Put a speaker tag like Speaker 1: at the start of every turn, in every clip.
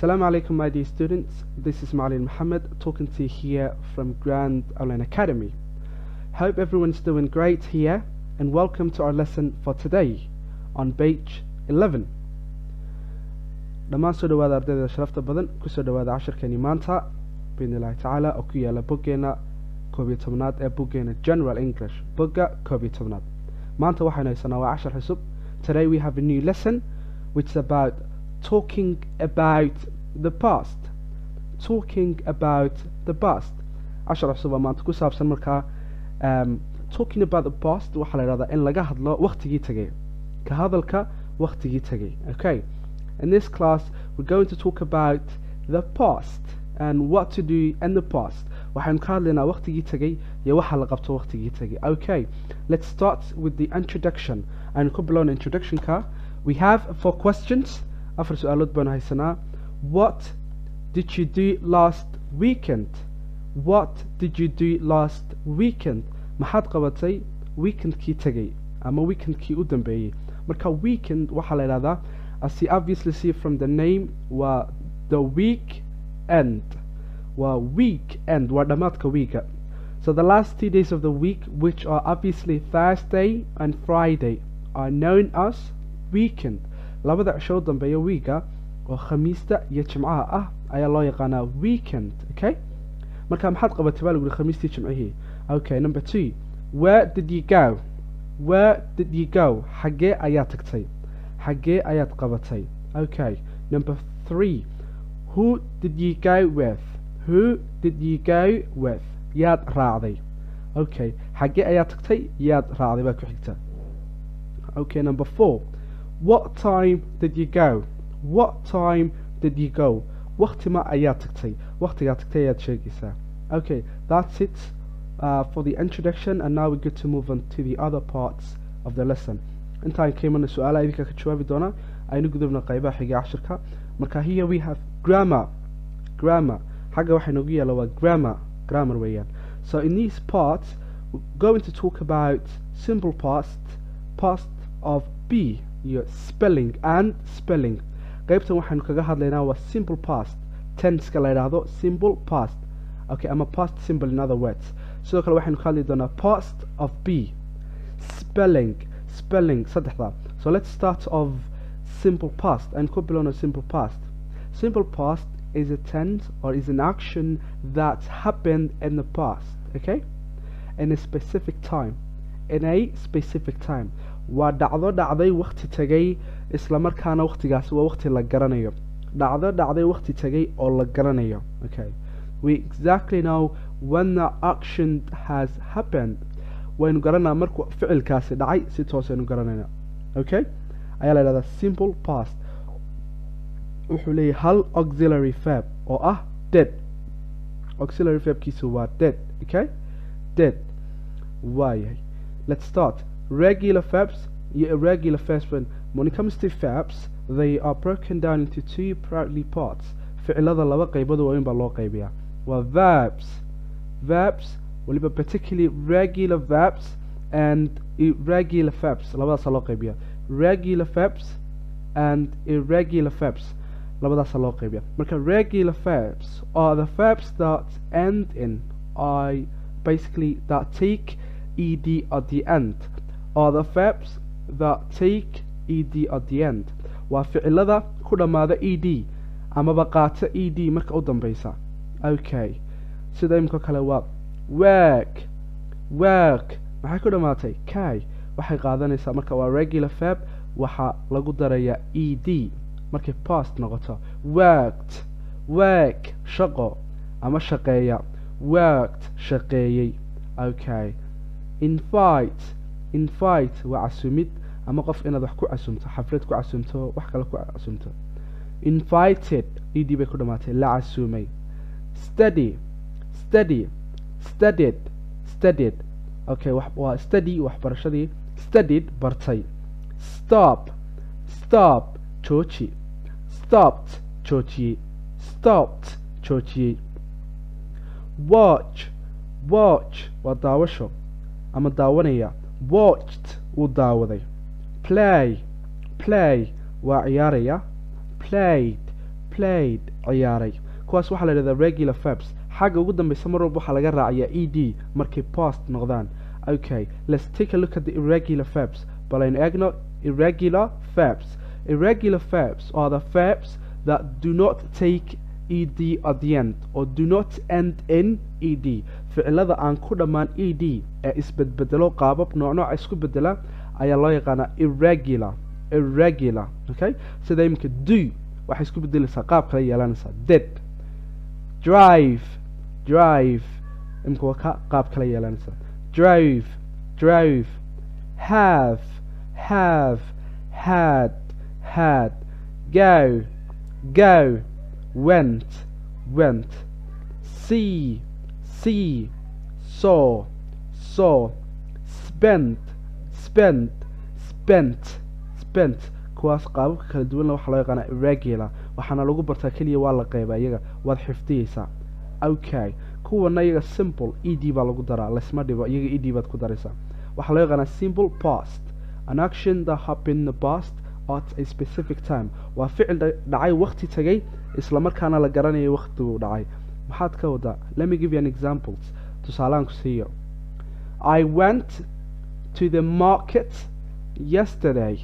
Speaker 1: Assalamu alaikum my dear students, this is Ma'alin Muhammad talking to you here from Grand Online Academy. Hope everyone's doing great here and welcome to our lesson for today on page 11. Dhammaan soo dhawaada ardayda sharafta badan kusoo dhawaada casharkeeni maanta biidnillahi tacaala oo ku yaala boggeena 11aad ee boggeena General English bogga 11aad. Maanta waxaynu haysanaa waa cashar cusub. Today we have a new lesson which is about talking about the past. Talking about the past. cashar cusub maanta ku saabsan markaa talking about the past waxa la yiraahdaa in laga hadlo waqtigii tagay. Ka hadalka waqtigii tagay. Okay. In this class we're going to talk about the past and what to do in the past. waxaan ka hadlaynaa waqtigii tagay iyo waxa la qabto waqtigii tagay. Okay. Let's start with the introduction. And ku bilowna introduction ka. We have 4 questions. afar su'aalood baan haysanaa. What did you do last weekend? What did you do last weekend? maxaad qabatay weekendkii tagay ama weekendkii u dambeeyay? marka weekend waxa la yiraahdaa, as you obviously see from the name, waa the weekend. waa weekend, waa dhamaadka weeka. So the last 2 days of the week, which are obviously Thursday and Friday, are known as weekend. labada cisho dambeeya weeka oo khamiista iyo jimcaha ah ayaa loo yaqaanaa weekend. Okay, marka maxaad qabatay baa lagu yiri khamiistii jimcihii. Okay, number 2, where did you go? Where did you go? xagee ayaad tagtay? xagee ayaad qabatay? Okay, number 3, who did you go with? Who did you go with? yaad raacday? Okay, xagee ayaad tagtay? yaad raacday baa ku xigta. Okay, number 4, what time did you go? What time did you go? waqti ma ayaad tagtay? waqtigaad tagtay ayaad sheegaysaa. Okay, that's it for the introduction, and now we get to move on to the other parts of the lesson. intaan ka imanay su'aalaha idinka ka jawaabi doona aynu gudubna qaybaha xiga casharka. marka here we have grammar. xagga waxa inoogu yaala waa grammar weeyaan. So in these parts we're going to talk about simple past of be, your spelling and spelling. qaybtan waxaanu kaga hadlaynaa waa simple past, tense ka la yiraahdo simple past. Okay, I'm a past simple in other words. sidoo kale waxaanu ka hadli doonaa past of be, spelling saddexda. So let's start of simple past and ku bilowna simple past. Simple past is a tense or is an action that happened in the past, okay, in a specific time. waa dhacdo dhacday waqti tagay isla markaana waqtigaas waa waqti la garanayo. dhacdo dhacday waqti tagay oo la garanayo. Okay, we exactly know when the action has happened. waynu garanaa markuu ficilkaasi dhacay si toosaynu garanayna. Okay, ayaa la yidhahdaa simple past. wuxuu leeyahay hal auxiliary verb oo ah did. auxiliary verbkiisu waa did. Okay, did. waayahay, let's start. Regular verbs and irregular verbs. When it comes to verbs, they are broken down into 2 partly parts. ficilada laba qaybood waa in baa loo qaybiyaa. waa verbs waliba particularly regular verbs and irregular verbs. labadaas loo qaybiyaa. regular verbs and irregular verbs, labadaas loo qaybiyaa. marka regular verbs are the verbs that end in I, basically that take ed at the end. Are the verbs that take ed at the end. waa ficilada ku dhamaada ed amaba qaata ed marka u dambaysa. Okay, sida imka kale waa work. maxay ku dhamaatay kay, waxay qaadanaysaa marka waa regular verb, waxa lagu daraya ed markay past noqoto. work shaqo ama shaqeeya. worked shaqeeyay. Okay, invite waa casumid ama qof inaad wax ku casumto, xaflad ku casumto, wax kale ku casumto. invited ed bay ku dhamaatay, la casumay. studied. Okay, waa study waxbarashadii. studied bartay. stop jooji. stopped joojiyey. watch waa daawasho ama daawanaya. watched wuu daawaday. play waa ciyaaraya. played ciyaaray kuwaas waxaa la yidhahdaa regular verbs xagga ugu dambaysa mar walba waxaa laga raacayaa ed markay past noqdaan okay let's take a look at the irregular verbs bal aynu eegno irregular verbs are the verbs that do not take ed at the end or do not end in ed ficilada aan ku dhammaan ed ee isbedbedelo qaabab noocnooca isku bedela ayaa loo yaqaanaa irregular okay sida iminka do waxay isku bedelaysaa qaab kale yeelanaysaa did drive imika waa ka qaab kale yeelanaysaa drove have had go went see saw spent kuwaas qaababka kala duwanna waxaa loo yaqaanaa irregular waxaana lagu bartaa keliya waa la qeybaa iyaga waad xifdiyeysaa okay kuwana iyaga simple ed baa lagu daraa laysma dhibo iyaga ed baad ku daraysaa waxaa loo yaqaanaa simple past an action that happened in the past at a specific time waa ficil dhacay waqti tagay isla markaana la garanayo waqtigu dhacay maxaad ka wadaa let me give you an examples tusaalaan ku siiyo I went to the market yesterday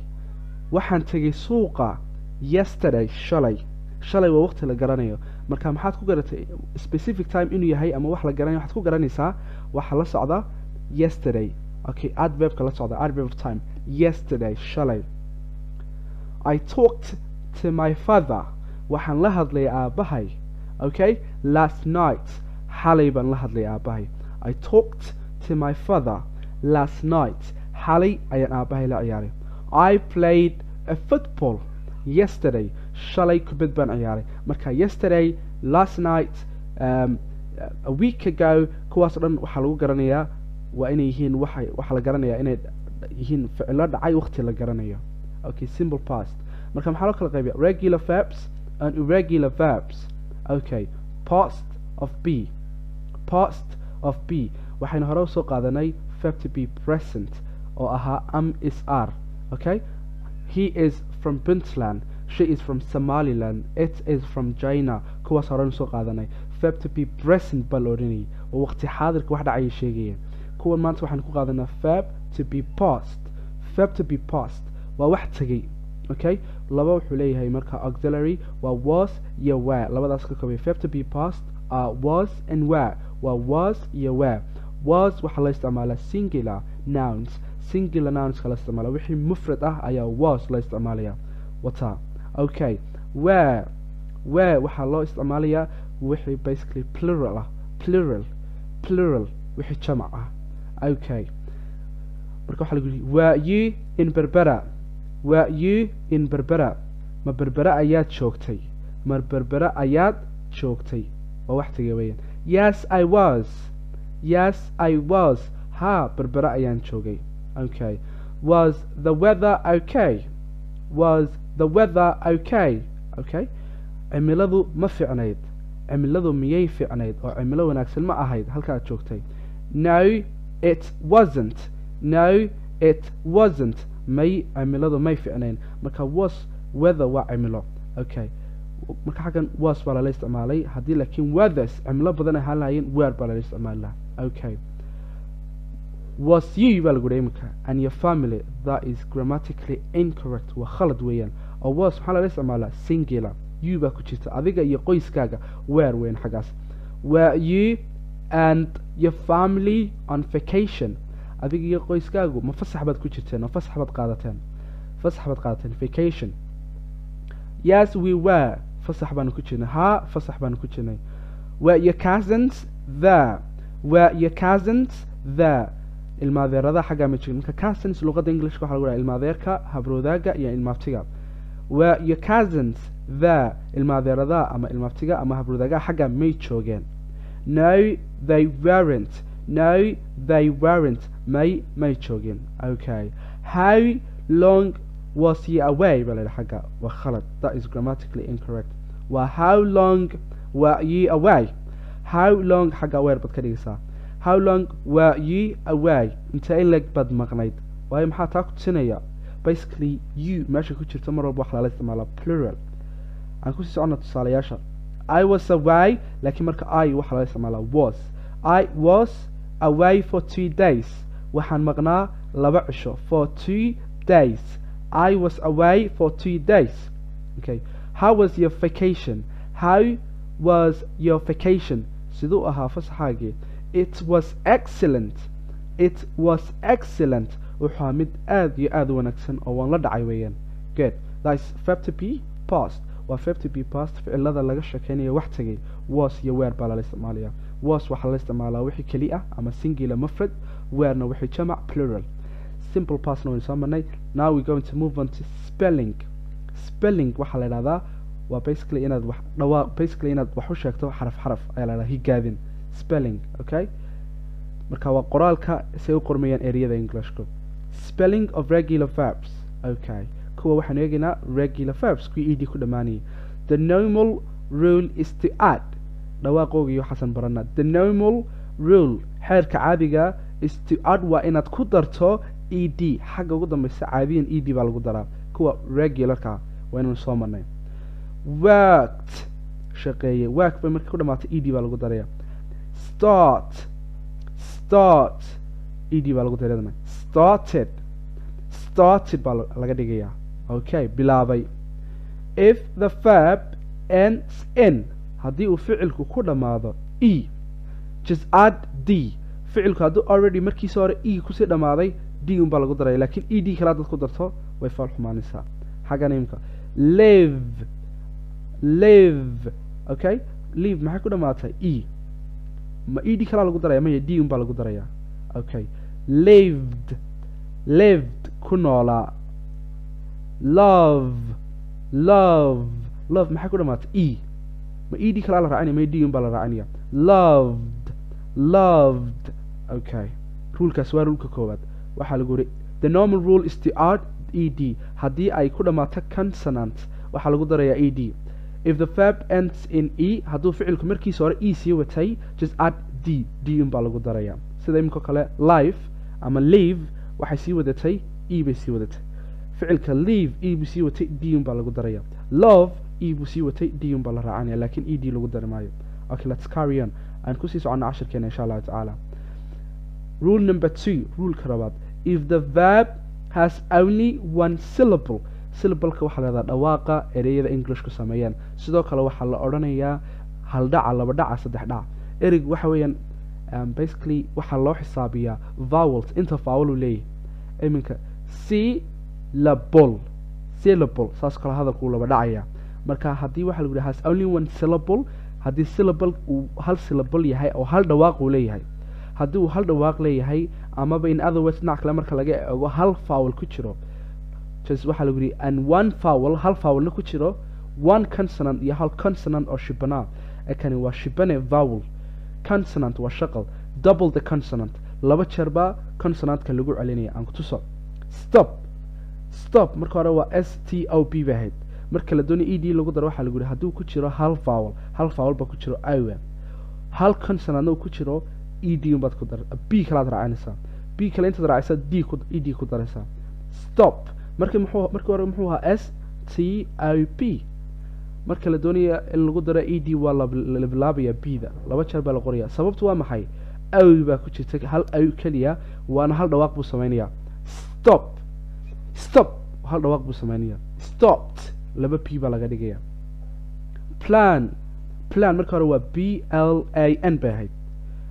Speaker 1: waxaan tegay suuqa yesterday shalay waa waqti la garanayo marka maxaad ku garatay specific time inuu yahay ama wax la garanayo waxaad ku garanaysaa waxa la socda yesterday okay adverbka la socda adverb of time yesterday shalay I talked to my father waxaan la hadlay aabahay okay last night xalay baan la hadlay aabahay I talked to my father last night xalay ayaan aabahay la ciyaaray I played a football yesterday shalay kubad baan ciyaaray marka yesterday last night a week ago kuwaas dhan waxaa lagu garanayaa waa inay yihiin waxaa la garanayaa inay yihiin ficilo dhacay waqti la garanayo okay simple past marka maxaa loo kala qaybiya regular verbs and irregular verbs okay past of b waxaynu hore usoo qaadanay verb to be present oo ahaa is are okay he is from Puntland she is from Somaliland it is from China kuwaas hore usoo qaadanay verb to be present baa la odhanayay oo waqti xaadirka wax dhacaya sheegayeen kuwan maanta waxaan ku qaadanaa verb to be past waa wax tagay okay laba wuxuu leeyahay marka auxiliary waa was iyo were labadaas ka koobay verb to be past was and were waa was iyo were was waxaa la isticmaalaa singular nouns la isticmaala wixii mufrad ah ayaa was la isticmaalaya wata okay were waxaa loo isticmaalayaa wixii basically plural wixii jamac ah okay marka waxaa lagu yidhi were you in berbera ma berbera ayaad joogtay waa wax tagay weeyaan yes I was ha berbera ayaan joogay okay was the weather okay cimiladu ma fiicnayd cimiladu miyay fiicnayd oo cimilo wanaagsan ma ahayd halkaad joogtay no it wasn't may cimiladu may fiicnayn marka was weather waa cimilo okay marka xaggan was baa lala isticmaalay haddii laakiin weathers cimilo badan ay ahaan lahaayeen weer baa lala isticmaali lahaa okay was you baa lagu dhahay iminka and your family that is grammatically incorrect waa khalad weeyaan oo was maxaa lala isticmaalaa singular you baa ku jirta adiga iyo qoyskaaga weer weyn xaggaas were you and your family on vacation adiga iyo qoyskaagu ma fasax baad ku jirteen oo fasax baad qaadateen vacation yes we were fasax baanu ku jirnay ha fasax baanu ku jirnay were your cousins there ilmaadeerada xaggaa ma jirin marka cousins luqadda englishka waxaa lagu dhaha ilmaadeerka habroodaga iyo ilmaabtiga were your cousins there ilmaadeerada ama ilmaabtiga ama habroodaga xaggaa may joogeen no they weren't may joogeen okay how long was he away baa la yidhi xagga waa khalad that is grammatically incorrect waa how long were you away how long xagga weer baad ka dhigaysaa how long were you away inta in leg baad maqnayd waayo maxaa taa ku tusinaya basically you meesha ku jirta mar walba wax lala isticmaala plural aan ku sii soconna tusaalayaasha. I was away laakiin marka I waxa laga isticmaalaa was. I was away for 2 days. waxaan maqnaa 2 cisho for 2 days. I was away for 2 days. Okay. How was your vacation? How was your vacation? siduu ahaa fasaxaagii? It was excellent. It was excellent. wuxuu mid aad iyo aad u wanaagsan oo waan la dhacay weeyaan. Good. That's verb to be past. waa verb to be past ficilada laga shaqeynayo wax tagay. Was iyo were baa la isticmaalayaa. Was waxaa la isticmaalaa wixii keli ah ama singular mufrad. Were-na wixii jamac plural. Simple past na waynu soo marnay. Now we're going to move on to spelling. Spelling waxaa la yidhahdaa waa basically inaad wax u sheegto xaraf xaraf ayaa la yidhahdaa higaadin. Spelling, okay? marka waa qoraalka say u qormayaan ereyada Englishku. Spelling of regular verbs. Okay. kuwa waxaan eegaynaa regular verbs kuwii ed ku dhamaanayay. The normal rule is to add. dhawaaqooga iyo xasan barana. The normal rule xeerka caadiga is to add waa inaad ku darto ed xagga ugu dambaysa caadiyan ed baa lagu daraa. kuwa regularka waa inaan soo marnay. Worked shaqeeye. work bay markay ku dhamaato ed baa lagu daraya. Start ed baa lagu dareedana. Started baa laga dhigayaa. Okay, bilaabay. If the verb ends in, haddii uu ficilku ku dhamaado e, just add d. ficilku hadduu already markiisa hore e kusii dhamaaday d un baa lagu daraya. laakiin ed kale haddaad ku darto way faal xumaanaysaa. xaggan imka live. Okay, live maxay ku dhamaatay e. ma ed kalaa lagu daraya? maya d un baa lagu daraya. Okay, lived ku noolaa. Love maxay ku dhamaatay e. ma ed kalaa la raacinaya? maya d un baa la raacinaya. Loved. Okay, rulekaas waa rulka koowaad. waxaa lagu yiri the normal rule is to add ed. haddii ay ku dhamaato consonant waxaa lagu darayaa ed. If the verb ends in e, hadduu ficilku markiisa hore e sii watay, just add d un baa lagu daraya. sida imika kale life ama leave waxay sii wadatay e bay sii wadatay. ficilka leave e buu sii watay d un baa lagu daraya. Love e buu sii watay d un baa la raacanaya laakiin ed lagu dari maayo. Okay, let's carry on. aan kusii soconna cashirkeena insha allahu tacaala. Rule number 2, ruleka labaad. If the verb has only one syllable, syllableka waxaa la yidhahdaa dhawaaqa ereyada Englishku sameeyaan. sidoo kale waxaa la odhanayaa hal dhaca, laba dhaca, saddex dhaca. ereyg waxa weeyaan basically waxaa loo xisaabiyaa vowels. inta vowel uu leeyahay. iminka syllable saas kale hadalku laba dhacaya. marka haddii waxaa lagu yidhaha has only one syllable, haddii syllable uu hal syllable yahay oo hal dhawaaq uu leeyahay. haddii uu hal dhawaaq leeyahay amaba in other words dhinac kale marka laga eego hal vowel ku jiro, just waxaa lagu yidhi and one vowel, hal vowelna ku jiro, one consonant iyo hal consonant oo shibana. kani waa shibane vowel. consonant waa shaqal. double the consonant, laba jeer baa consonantka lagu celinaya. aan ku tuso. Stop marka hore waa stop bay ahayd. marka la doonayo ed lagu daro waxaa lagu yidhi hadduu ku jiro hal vowel baa ku jiro awa, hal consonantna uu ku jiro ed un baad ku dar b kalaad raacinaysaa. b kale intaad raacaysaa ed ku daraysaa. Stop markii hore muxuu ahaa stop. marka la doonayo in lagu daro ed waa la bilaabaya b-da, laba jeer baa la qoraya. sababtu waa maxay? aw baa ku jirta, hal aw keliya waana hal dhawaaq buu sameynaya. Stop hal dhawaaq buu sameynaya. Stopped laba p baa laga dhigaya. Plan marka hore waa plan bay ahayd.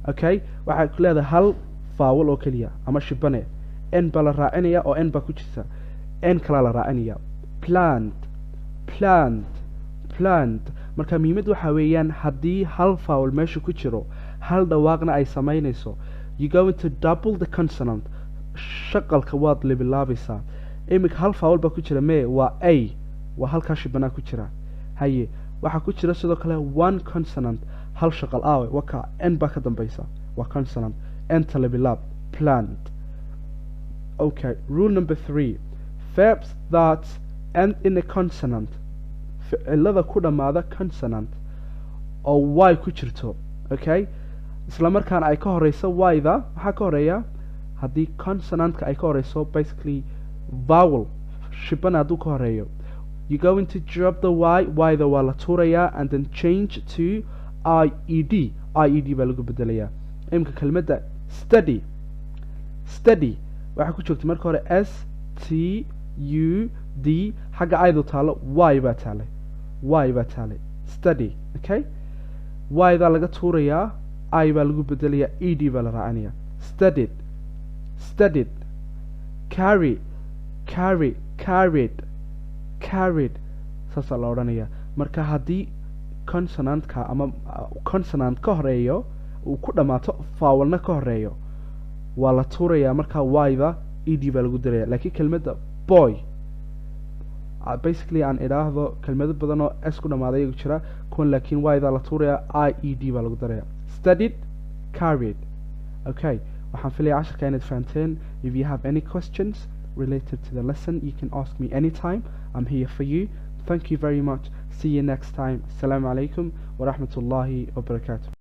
Speaker 1: Okay, waxay ku leedahay hal vowel oo keliya ama shibane. n baa la raacinaya oo n baa ku jirta. n kala la raacinaya. Planned marka muhiimad waxa weeyaan haddii hal vowel meesha ku jiro hal dhawaaqna ay sameynayso, you going to double the consonant. shaqalka waad lebilaabaysaa. imika hal vowel baa ku jira mee waa a, waa halkaa shibana ku jira. haye waxaa ku jira sidoo kale one consonant, hal shaqal aawe waka n baa ka dambaysa, waa consonant. enta lebilaab. Planned. Okay, rule number 3. verbs that end in a consonant. ficilada ku dhamaada consonant oo y ku jirto. Okay, isla markaana ay ka horeyso y-da waxaa ka horeeya haddii consonantka ay ka horeyso basically vowel shibana hadduu ka horeeyo you're going to drop the y-da waa la tuurayaa and then change to ied baa lagu bedelayaa. imika kelmadda study waxaa ku joogta marka hore s t u d, xagga aydu taalo y baa taalay study. okay, y-da laga tuurayaa, I baa lagu bedelayaa, ed baa la raacinaya. studied carried saasaa la odhanaya. marka haddii consonantka ama consonant ka horeeyo uu ku dhammaato vowelna ka horeeyo waa la tuurayaa, markaa y-da ed baa lagu daraya. laakiin kelmadda boy basically aan idhaahdo kelmado badan oo s ku dhammaaday iyagu jira, kuwan laakiin y-da la tuurayaa, ied baa lagu daraya. studied carried. okay, waxaan filaya casharka inaad fahanteen. if you have any questions related to the lesson, you can ask me anytime. I'm here for you. Thank you very much. See you next time. Assalamu alaikum wa rahmatullahi wa barakatuh.